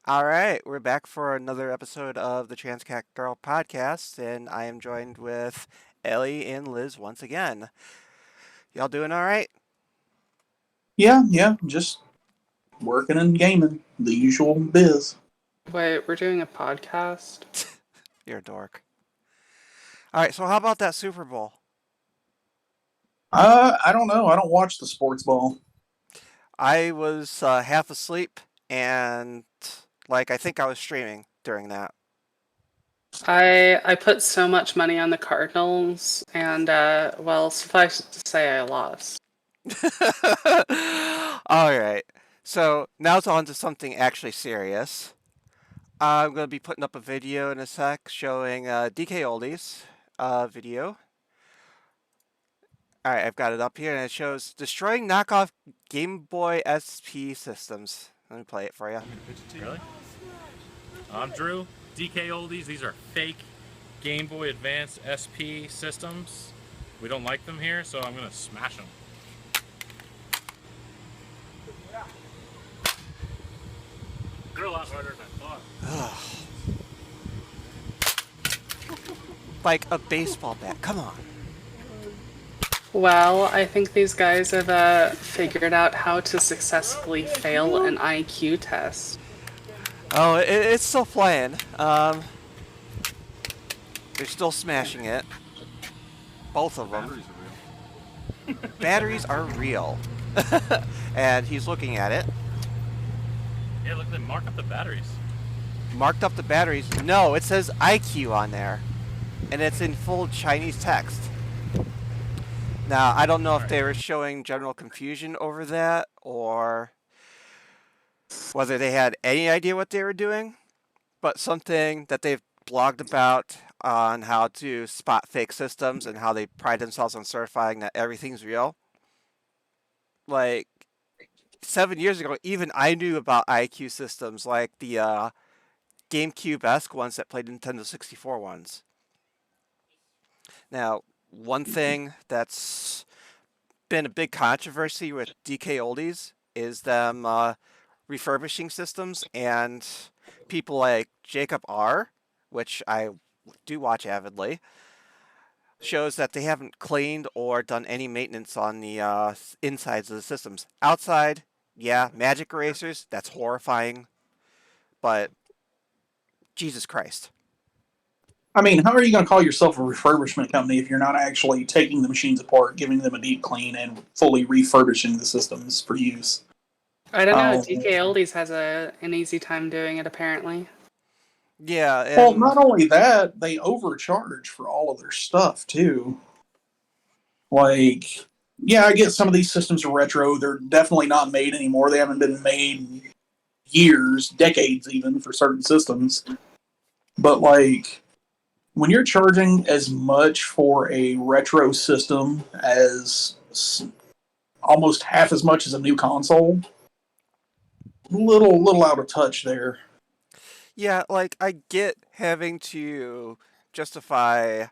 All right, we're back for another episode of the Transcat Girl podcast, and I am joined with Ellie and Liz once again. Y'all doing all right? Yeah, just working and gaming, the usual biz. Wait, we're doing a podcast? You're a dork. All right, so how about that Super Bowl? I don't know. I don't watch the sports ball. I was half asleep, and I think I was streaming during that. I put so much money on the Cardinals, and well, suffice it to say, I lost. All right, so now it's on to something actually serious. I'm going to be putting up a video in a sec showing DKOldies video. All right, I've got it up here, and it shows destroying knockoff Game Boy SP systems. Let me play it for you. Really? I'm Drew. DKOldies. These are fake Game Boy Advance SP systems. We don't like them here, so I'm gonna smash them. They're a lot harder than I thought. Like a baseball bat. Come on. Well, I think these guys have figured out how to successfully fail an IQ test. Oh, it's still playing. They're still smashing it. Both of them. Batteries are real. And he's looking at it. Yeah, look, they mark up the batteries. Marked up the batteries. No, it says IQue on there. And it's in full Chinese text. Now, I don't know if they were showing general confusion over that or whether they had any idea what they were doing, but something that they've blogged about on how to spot fake systems and how they pride themselves on certifying that everything's real. Like 7 years ago, even I knew about IQue systems, like the GameCube-esque ones that played Nintendo 64 ones. Now, one thing that's been a big controversy with DKOldies is them refurbishing systems, and people like Jacob R, which I do watch avidly, shows that they haven't cleaned or done any maintenance on the insides of the systems. Outside, yeah, magic erasers, that's horrifying, but Jesus Christ. I mean, how are you going to call yourself a refurbishment company if you're not actually taking the machines apart, giving them a deep clean, and fully refurbishing the systems for use? I don't know, Um, DKOldies has an easy time doing it, apparently. Yeah, well, and not only that, they overcharge for all of their stuff, too. Like, yeah, I get some of these systems are retro. They're definitely not made anymore. They haven't been made in years, decades even, for certain systems. But, like, when you're charging as much for a retro system as almost half as much as a new console, little out of touch there. yeah, like I get having to justify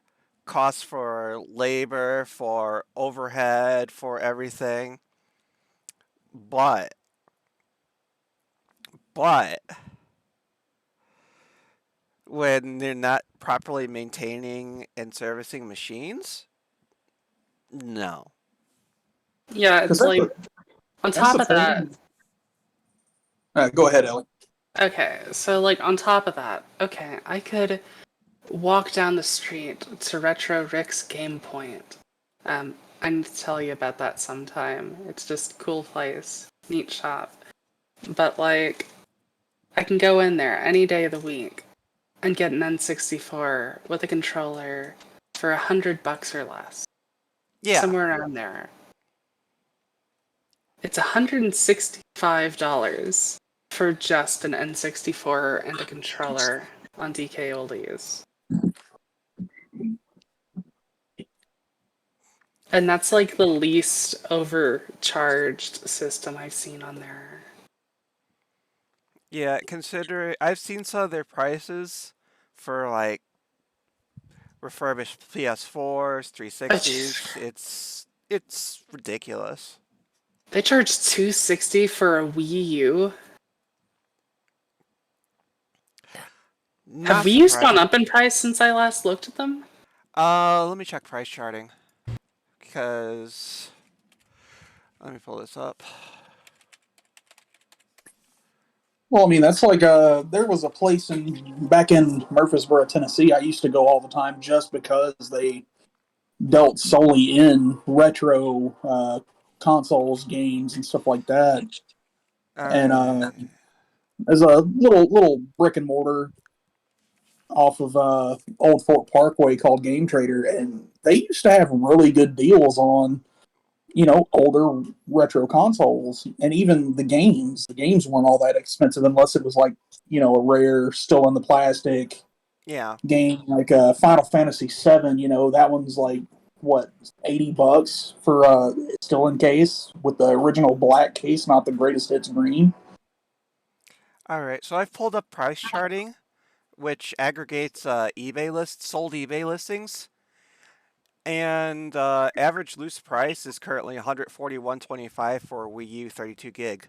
costs for labor, for overhead, for everything, but but when they're not properly maintaining and servicing machines, no. Yeah, Because it's like, on that's top the of that, thing. Go ahead, Ellie. okay, so like on top of that, okay, I could walk down the street to Retro Rick's Game Point. I need to tell you about that sometime. It's just a cool place, neat shop. But like, I can go in there any day of the week and get an N64 with a controller for $100 or less, Yeah, somewhere around there. It's $165 for just an N64 and a controller on DK Oldies. And that's like the least overcharged system I've seen on there. yeah. Consider I've seen some of their prices for like refurbished PS4s, 360s. It's ridiculous. They charge $260 for a Wii U. Not Have these gone surprising. up in price since I last looked at them? Let me check price charting. Because let me pull this up. Well, I mean, that's like there was a place back in Murfreesboro, Tennessee. I used to go all the time just because they dealt solely in retro consoles, games, and stuff like that. And Alright. there's a little brick and mortar off of Old Fort Parkway called Game Trader, and they used to have really good deals on older retro consoles, and even the games. The games weren't all that expensive unless it was like a rare, still in the plastic Yeah. game like Final Fantasy VII. That one's like what, $80 for still in case with the original black case, not the greatest hits green. Alright, so I've pulled up price charting, which aggregates sold eBay listings. And average loose price is currently $141.25 for Wii U 32 gig.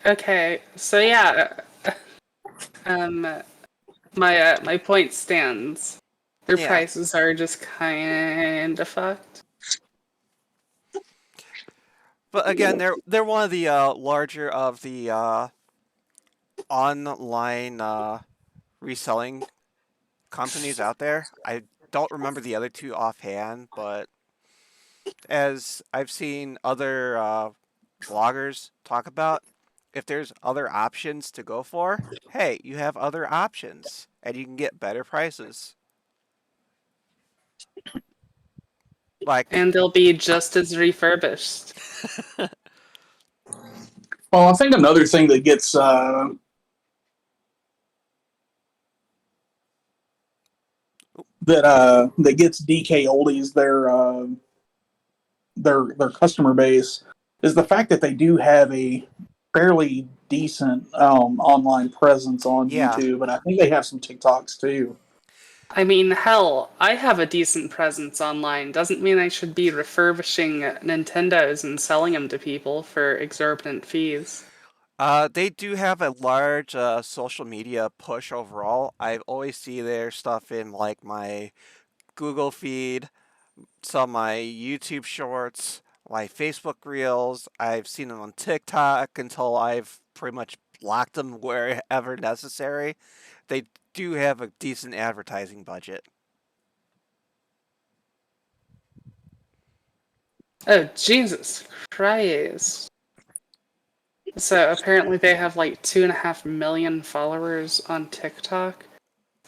Okay, so yeah, um, my point stands. Their Yeah. prices are just kind of fucked. But again, they're one of the larger of the online reselling companies out there. I don't remember the other two offhand, but as I've seen other bloggers talk about, if there's other options to go for, hey, you have other options and you can get better prices. Like, And they'll be just as refurbished. Well, I think another thing that gets that gets DKOldies their customer base is the fact that they do have a fairly decent online presence on yeah, YouTube, and I think they have some TikToks too. I mean, hell, I have a decent presence online. Doesn't mean I should be refurbishing Nintendos and selling them to people for exorbitant fees. they do have a large social media push overall. I always see their stuff in like my Google feed, some of my YouTube shorts, my Facebook reels. I've seen them on TikTok until I've pretty much blocked them wherever necessary. They do have a decent advertising budget. Oh, Jesus Christ. So apparently they have like 2.5 million followers on TikTok,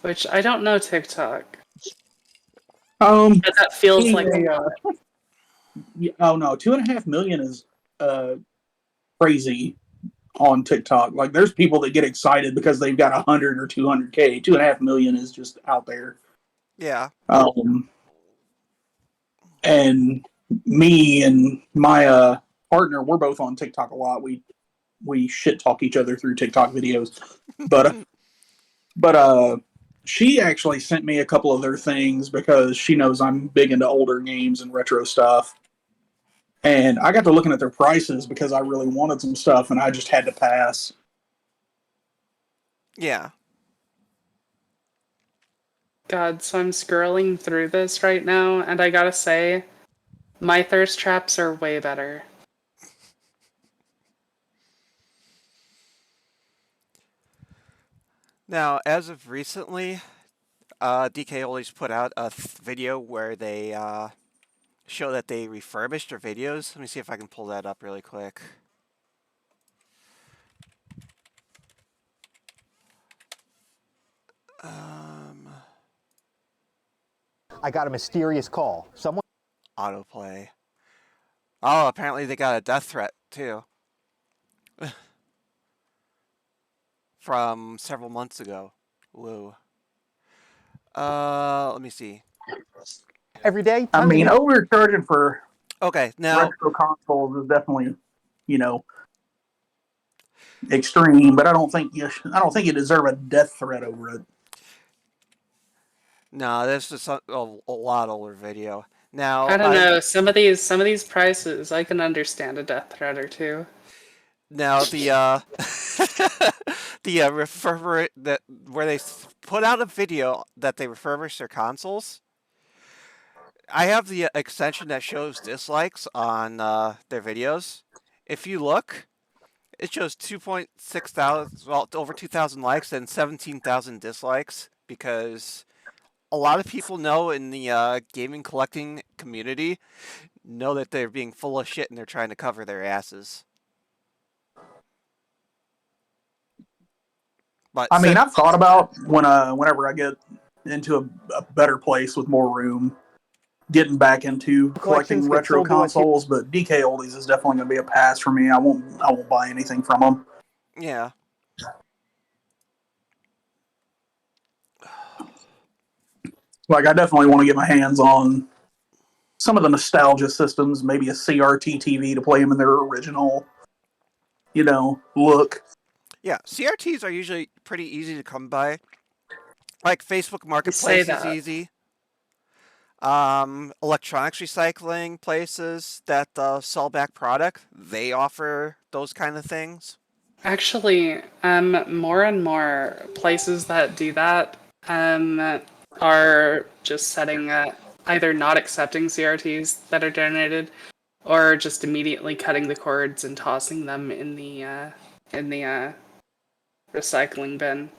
which I don't know TikTok, but that feels like a lot. Oh no, 2.5 million is crazy on TikTok. Like, there's people that get excited because they've got 100 or 200K. 2.5 million is just out there. Yeah. And me and my partner, we're both on TikTok a lot. We shit talk each other through TikTok videos, but she actually sent me a couple of their things because she knows I'm big into older games and retro stuff. And I got to looking at their prices because I really wanted some stuff, and I just had to pass. Yeah. God, so I'm scrolling through this right now, and I gotta say, my thirst traps are way better. Now, as of recently, DKOldies put out a video where they show that they refurbished their videos. Let me see if I can pull that up really quick. I got a mysterious call. Someone Autoplay. Oh, apparently they got a death threat too. From several months ago. Woo. Let me see. every day. I mean, overcharging for Okay, now retro consoles is definitely, extreme. But I don't think you deserve a death threat over it. no, this is a lot older video. Now I don't know, some of these prices, I can understand a death threat or two. Now the the that where they put out a video that they refurbish their consoles. I have the extension that shows dislikes on their videos. If you look, it shows 2.6 thousand, well, over 2,000 likes and 17,000 dislikes because a lot of people know in the gaming collecting community know that they're being full of shit and they're trying to cover their asses. But I mean, I've thought about whenever I get into a better place with more room, getting back into collecting Collections can retro still do it too. consoles, but DKOldies is definitely going to be a pass for me. I won't buy anything from them. yeah. Like, I definitely want to get my hands on some of the nostalgia systems, maybe a CRT TV to play them in their original, look. Yeah, CRTs are usually pretty easy to come by. Like Facebook You say Marketplace is that. easy. Electronics recycling places that sell back product, they offer those kind of things. Actually, more and more places that do that are just setting either not accepting CRTs that are donated, or just immediately cutting the cords and tossing them in the recycling bin.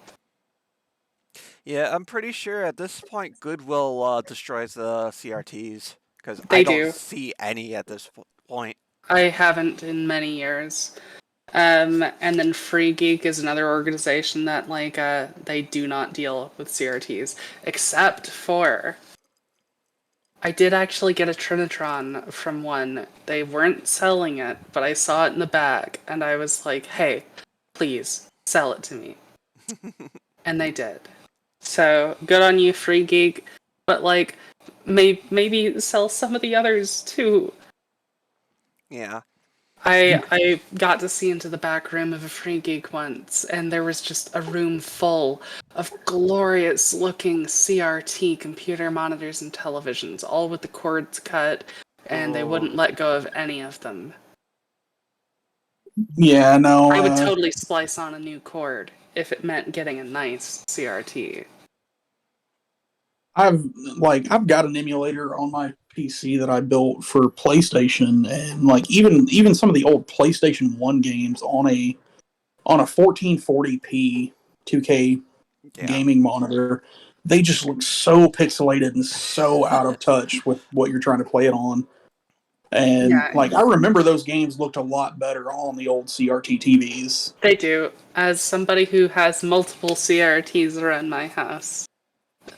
Yeah, I'm pretty sure at this point Goodwill destroys the CRTs because I They don't do. see any at this point. I haven't in many years. And then Free Geek is another organization that they do not deal with CRTs, except for I did actually get a Trinitron from one. They weren't selling it, but I saw it in the bag, and I was like, "Hey, please sell it to me," and they did. So good on you, Free Geek. But maybe sell some of the others too. Yeah. I got to see into the back room of a Free Geek once, and there was just a room full of glorious looking CRT computer monitors and televisions, all with the cords cut, and they Oh. wouldn't let go of any of them. Yeah, no. I would totally splice on a new cord if it meant getting a nice CRT. I've got an emulator on my PC that I built for PlayStation, and even some of the old PlayStation 1 games on a 1440p 2K Yeah. gaming monitor, they just look so pixelated and so out of touch with what you're trying to play it on. And Yeah. I remember those games looked a lot better on the old CRT TVs. They do. As somebody who has multiple CRTs around my house,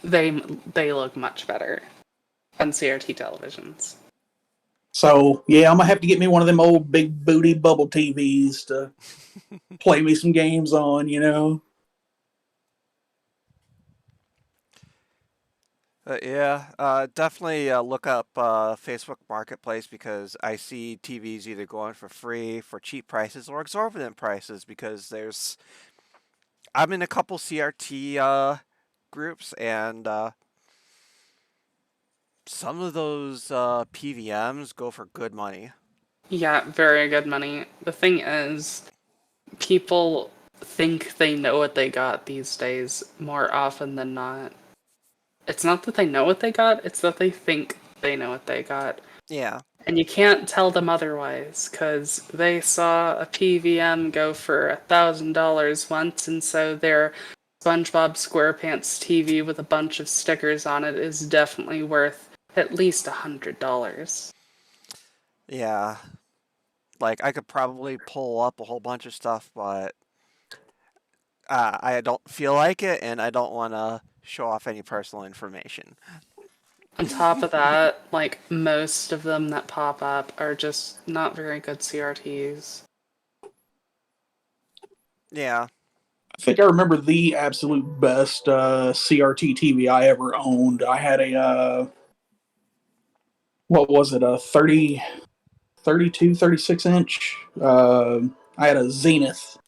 they look much better on CRT televisions. So yeah, I'm gonna have to get me one of them old big booty bubble TVs to play me some games on. Definitely look up Facebook Marketplace because I see TVs either going for free, for cheap prices, or exorbitant prices because I'm in a couple CRT groups and some of those PVMs go for good money. Yeah, very good money. The thing is, people think they know what they got these days more often than not. It's not that they know what they got, it's that they think they know what they got. Yeah. And you can't tell them otherwise, because they saw a PVM go for $1,000 once, and so their SpongeBob SquarePants TV with a bunch of stickers on it is definitely worth at least $100. Yeah. Like, I could probably pull up a whole bunch of stuff, but I don't feel like it, and I don't want to show off any personal information. On top of that, most of them that pop up are just not very good CRTs. Yeah. I think I remember the absolute best CRT TV I ever owned. I had what was it, a 32, 36 inch? I had a Zenith,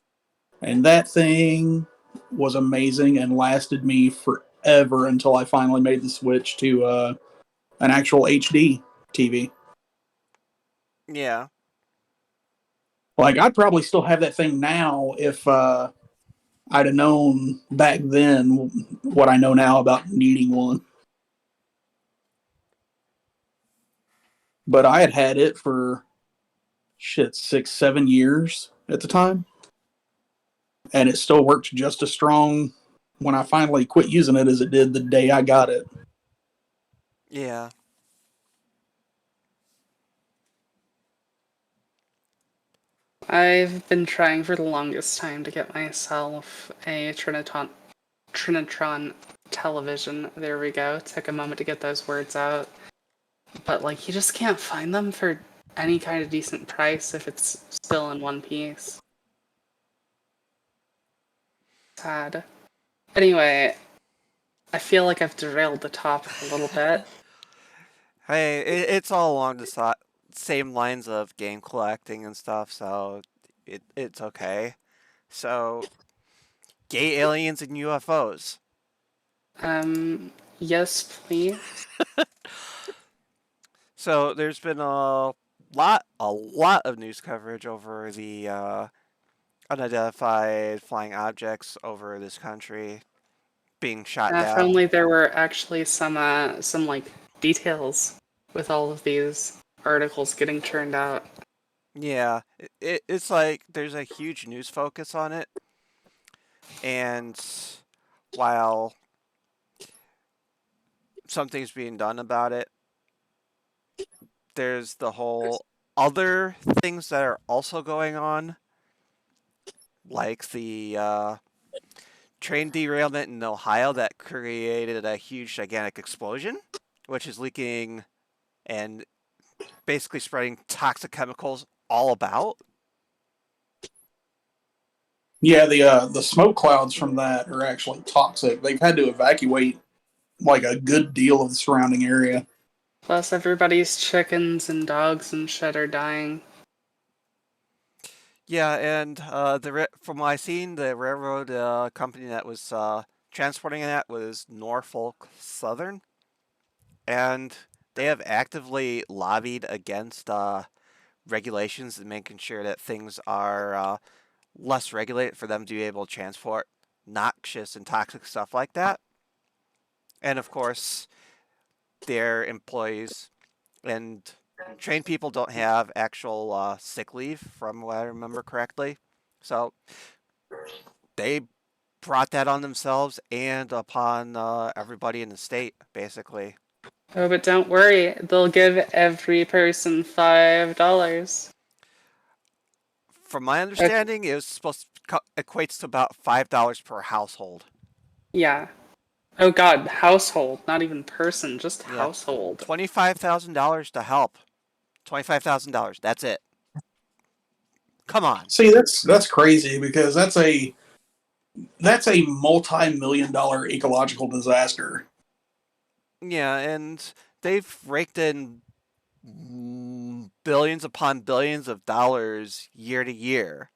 and that thing was amazing and lasted me forever until I finally made the switch to an actual HD TV. Yeah. I'd probably still have that thing now if I'd have known back then what I know now about needing one. But I had had it for shit 6, 7 years at the time, and it still worked just as strong when I finally quit using it as it did the day I got it. Yeah. I've been trying for the longest time to get myself a Trinitron television. There we go. Took a moment to get those words out. But like you just can't find them for any kind of decent price if it's still in one piece. Sad. Anyway, I feel like I've derailed the topic a little bit. Hey, it's all along the same lines of game collecting and stuff, so it's okay. So, gay aliens and UFOs. Yes, please. So there's been a lot of news coverage over the unidentified flying objects over this country being shot If down. only there were actually some like details with all of these articles getting churned out. Yeah, it's like there's a huge news focus on it, and while something's being done about it, there's the whole other things that are also going on, like the train derailment in Ohio that created a huge, gigantic explosion, which is leaking and basically spreading toxic chemicals all about. Yeah, the smoke clouds from that are actually toxic. They've had to evacuate like a good deal of the surrounding area. Plus, everybody's chickens and dogs and shit are dying. Yeah, and from what I seen, the railroad company that was transporting that was Norfolk Southern, and they have actively lobbied against regulations and making sure that things are less regulated for them to be able to transport noxious and toxic stuff like that. And of course, their employees and trained people don't have actual sick leave, from what I remember correctly. So they brought that on themselves and upon everybody in the state, basically. Oh, but don't worry, they'll give every person $5. From my understanding, it was supposed to equates to about $5 per household. Yeah. Oh god, household, not even person, just Yeah, household. $25,000 to help. $25,000. That's it. Come on. See, that's crazy because that's a multi-million-dollar ecological disaster. Yeah, and they've raked in billions upon billions of dollars year to year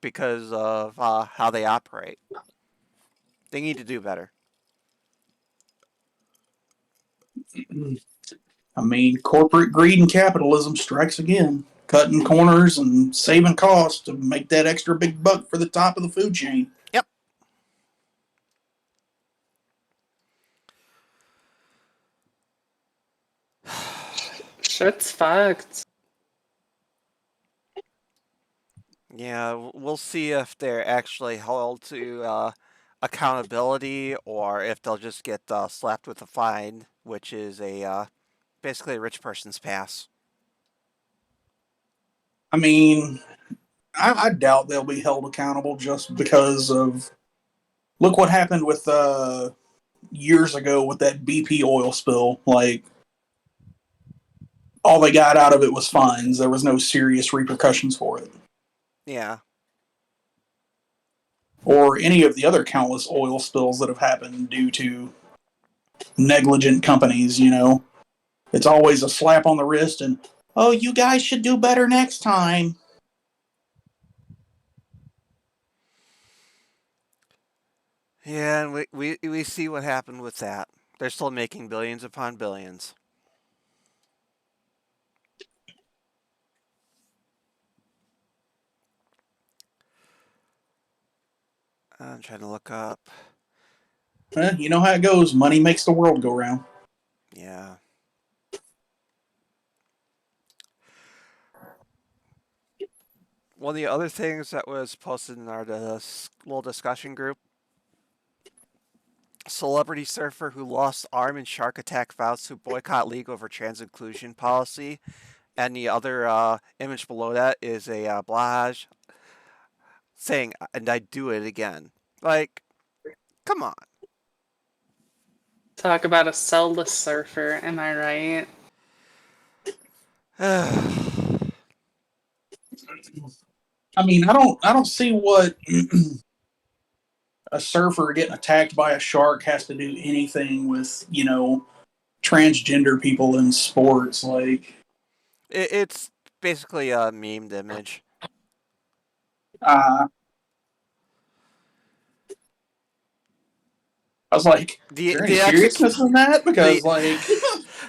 because of how they operate. They need to do better. I mean, corporate greed and capitalism strikes again, cutting corners and saving costs to make that extra big buck for the top of the food chain. Yep. Shit's fucked. Yeah, we'll see if they're actually held to accountability or if they'll just get slapped with a fine, which is a basically a rich person's pass. I mean, I doubt they'll be held accountable just because of look what happened with years ago with that BP oil spill. Like all they got out of it was fines. There was no serious repercussions for it. Yeah. Or any of the other countless oil spills that have happened due to negligent companies, you know. It's always a slap on the wrist and, oh, you guys should do better next time. Yeah, and we see what happened with that. They're still making billions upon billions. I'm trying to look up. You know how it goes. Money makes the world go round. Yeah. One of the other things that was posted in our little discussion group, celebrity surfer who lost arm in shark attack vows to boycott league over trans inclusion policy. And the other image below that is a Blage saying, and I'd do it again. Like, come on. Talk about a soulless surfer, am I right? I mean, I don't see what a surfer getting attacked by a shark has to do anything with, transgender people in sports. Like, It's basically a memed image. I was like, is there any seriousness in that? Because,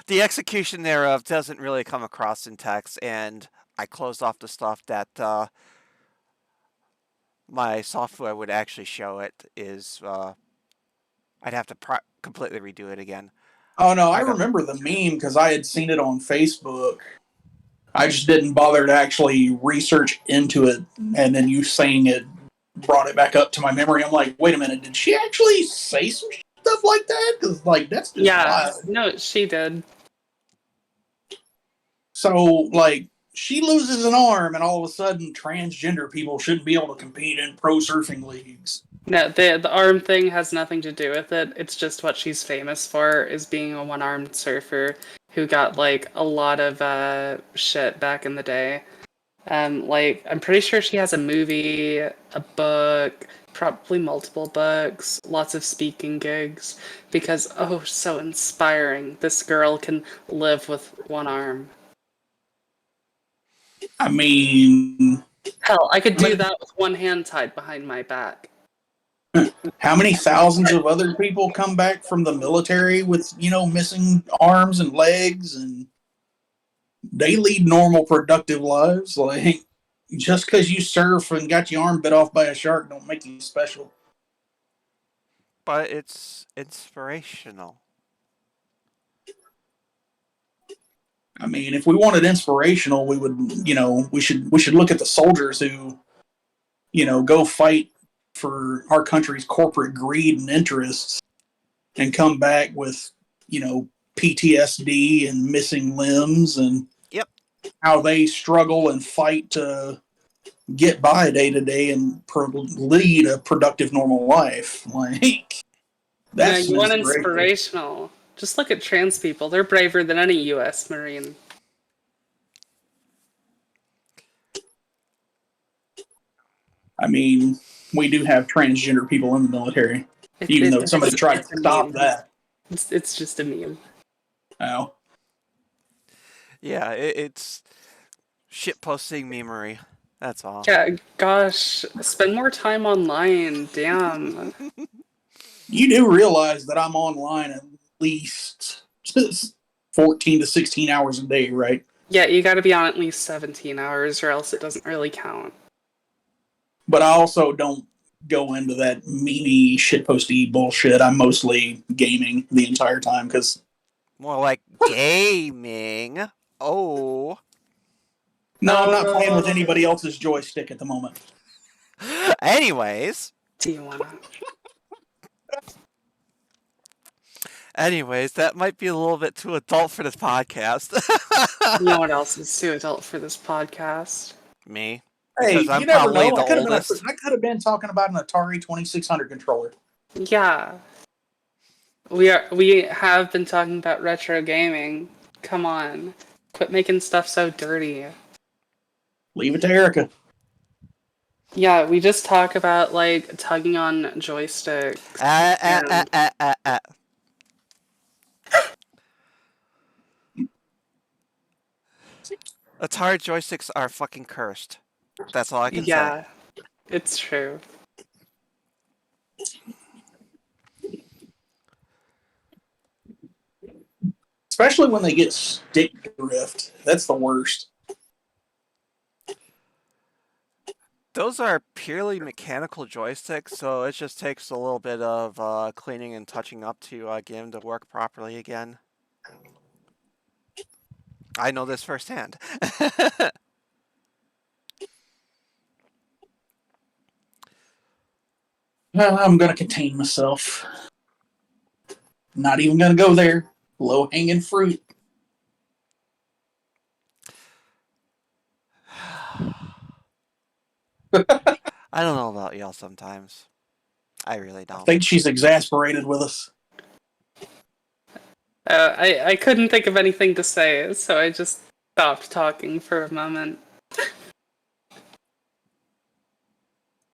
the execution thereof doesn't really come across in text, and I closed off the stuff that my software would actually show it is I'd have to completely redo it again. oh no, I remember the meme because I had seen it on Facebook. I just didn't bother to actually research into it, and then you saying it brought it back up to my memory. I'm like, wait a minute, did she actually say some stuff like that? Because that's just wild. No, she did. So she loses an arm, and all of a sudden, transgender people shouldn't be able to compete in pro surfing leagues. No, the arm thing has nothing to do with it. It's just what she's famous for is being a one-armed surfer who got a lot of shit back in the day. I'm pretty sure she has a movie, a book, probably multiple books, lots of speaking gigs because so inspiring. This girl can live with one arm. I mean, Hell, I could do that with one hand tied behind my back. how many thousands of other people come back from the military with, missing arms and legs, and they lead normal, productive lives? Like, just because you surf and got your arm bit off by a shark don't make you special. But it's inspirational. I mean, if we wanted inspirational, we would, we should look at the soldiers who, go fight for our country's corporate greed and interests and come back with, PTSD and missing limbs, and how they struggle and fight to get by day to day and lead a productive, normal life. Like, that's you want inspirational. Just look at trans people. They're braver than any U.S. Marine. I mean, we do have transgender people in the military, even though somebody tried to stop that. It's just a meme. Oh. Yeah, it's shitposting memery. That's all. Yeah, gosh, spend more time online. Damn. You do realize that I'm online at least 14 to 16 hours a day, right? Yeah, you gotta be on at least 17 hours or else it doesn't really count. But I also don't go into that memey shitposty bullshit. I'm mostly gaming the entire time because... More like gaming. Oh. No, I'm not playing with anybody else's joystick at the moment. Anyways. Do you wanna? Anyways, that might be a little bit too adult for this podcast. You know what else is too adult for this podcast? Me. Hey, Because I'm you never probably know. the oldest. I could have been talking about an Atari 2600 controller. Yeah. We have been talking about retro gaming. Come on. Quit making stuff so dirty. Leave it to Erica. Yeah, we just talk about tugging on joysticks. Atari joysticks are fucking cursed. That's all I can say. Yeah, it's true. Especially when they get stick drift. That's the worst. Those are purely mechanical joysticks, so it just takes a little bit of cleaning and touching up to get them to work properly again. I know this firsthand. I'm gonna contain myself. Not even gonna go there. Low hanging fruit. I don't know about y'all sometimes. I really I don't. think she's exasperated with us. I couldn't think of anything to say, so I just stopped talking for a moment.